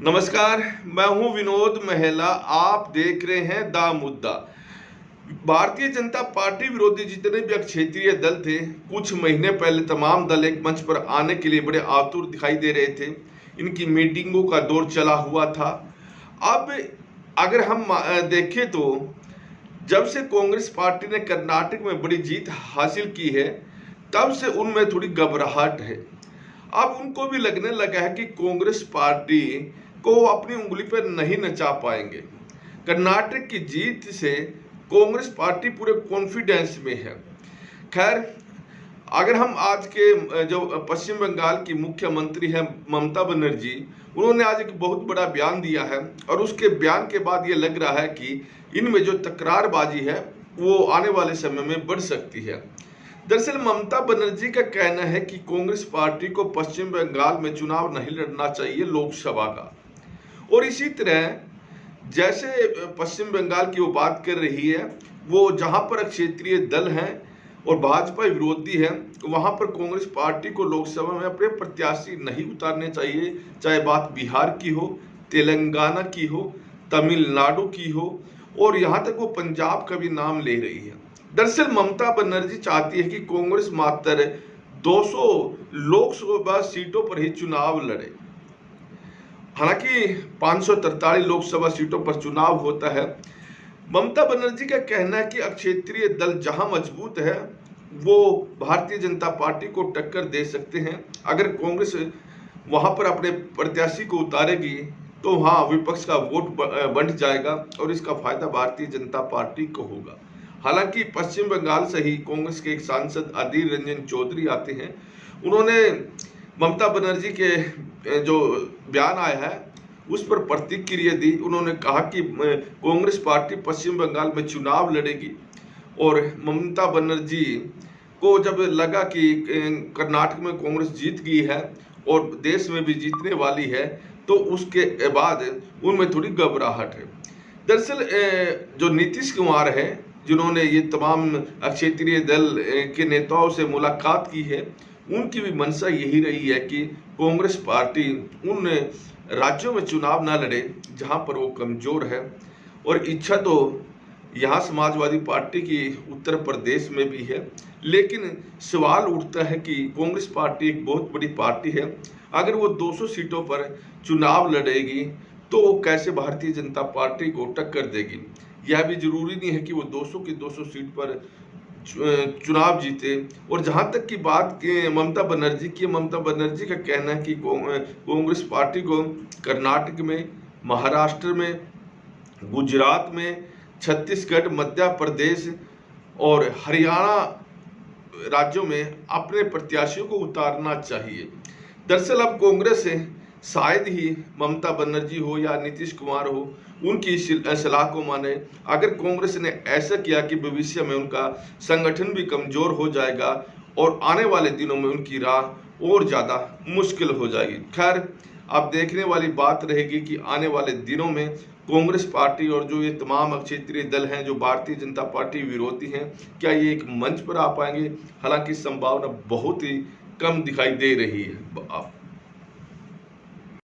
नमस्कार, मैं हूं विनोद महिला। आप देख रहे हैं दा मुद्दा। भारतीय जनता पार्टी विरोधी जितने भी क्षेत्रीय दल थे, कुछ महीने पहले तमाम दल एक मंच पर आने के लिए बड़े आतुर दिखाई दे रहे थे। इनकी मीटिंगों का दौर चला हुआ था। अब अगर हम देखें तो जब से कांग्रेस पार्टी ने कर्नाटक में बड़ी जीत हासिल की है, तब से उनमें थोड़ी घबराहट है। अब उनको भी लगने लगा है कि कांग्रेस पार्टी को अपनी उंगली पर नहीं नचा पाएंगे। कर्नाटक की जीत से कांग्रेस पार्टी पूरे कॉन्फिडेंस में है। खैर, अगर हम आज के जो पश्चिम बंगाल की मुख्यमंत्री हैं ममता बनर्जी, उन्होंने आज एक बहुत बड़ा बयान दिया है और उसके बयान के बाद ये लग रहा है कि इनमें जो तकरारबाजी है वो आने वाले समय में बढ़ सकती है। दरअसल ममता बनर्जी का कहना है कि कांग्रेस पार्टी को पश्चिम बंगाल में चुनाव नहीं लड़ना चाहिए लोकसभा का। और इसी तरह जैसे पश्चिम बंगाल की वो बात कर रही है, वो जहां पर क्षेत्रीय दल हैं और भाजपा विरोधी है, वहां पर कांग्रेस पार्टी को लोकसभा में अपने प्रत्याशी नहीं उतारने चाहिए, चाहे बात बिहार की हो, तेलंगाना की हो, तमिलनाडु की हो, और यहां तक वो पंजाब का भी नाम ले रही है। दरअसल ममता बनर्जी चाहती है कि कांग्रेस मात्र 200 लोकसभा सीटों पर ही चुनाव लड़े। हालांकि 543 लोकसभा सीटों पर चुनाव होता है। ममता बनर्जी का कहना है कि क्षेत्रीय दल जहां मजबूत है, वो भारतीय जनता पार्टी को टक्कर दे सकते हैं। अगर कांग्रेस वहां पर अपने प्रत्याशी को उतारेगी तो हाँ, विपक्ष का वोट बढ़ जाएगा और इसका फायदा भारतीय जनता पार्टी को होगा। हालांकि पश्चिम बंगाल से ही कांग्रेस के एक सांसद अधीर रंजन चौधरी आते हैं। उन्होंने ममता बनर्जी के जो बयान आया है उस पर प्रतिक्रिया दी। उन्होंने कहा कि कांग्रेस पार्टी पश्चिम बंगाल में चुनाव लड़ेगी और ममता बनर्जी को जब लगा कि कर्नाटक में कांग्रेस जीत गई है और देश में भी जीतने वाली है, तो उसके बाद उनमें थोड़ी घबराहट है। दरअसल जो नीतीश कुमार है, जिन्होंने ये तमाम क्षेत्रीय दल के नेताओं से मुलाकात की है, उनकी भी मंशा यही रही है कि कांग्रेस पार्टी उन राज्यों में चुनाव ना लड़े जहां पर वो कमजोर है। और इच्छा तो यहाँ समाजवादी पार्टी की उत्तर प्रदेश में भी है, लेकिन सवाल उठता है कि कांग्रेस पार्टी एक बहुत बड़ी पार्टी है। अगर वो 200 सीटों पर चुनाव लड़ेगी तो वो कैसे भारतीय जनता पार्टी को टक्कर देगी। यह भी जरूरी नहीं है कि वो 200 की 200 सीट पर चुनाव जीते। और जहां तक की बात ममता बनर्जी का कहना है कि कांग्रेस पार्टी को कर्नाटक में, महाराष्ट्र में, गुजरात में, छत्तीसगढ़, मध्य प्रदेश और हरियाणा राज्यों में अपने प्रत्याशियों को उतारना चाहिए। दरअसल अब कांग्रेस शायद ही ममता बनर्जी हो या नीतीश कुमार हो, उनकी सलाह को माने। अगर कांग्रेस ने ऐसा किया कि भविष्य में उनका संगठन भी कमजोर हो जाएगा और आने वाले दिनों में उनकी राह और ज़्यादा मुश्किल हो जाएगी। खैर, अब देखने वाली बात रहेगी कि आने वाले दिनों में कांग्रेस पार्टी और जो ये तमाम क्षेत्रीय दल हैं जो भारतीय जनता पार्टी विरोधी हैं, क्या ये एक मंच पर आ पाएंगे। हालांकि संभावना बहुत ही कम दिखाई दे रही है।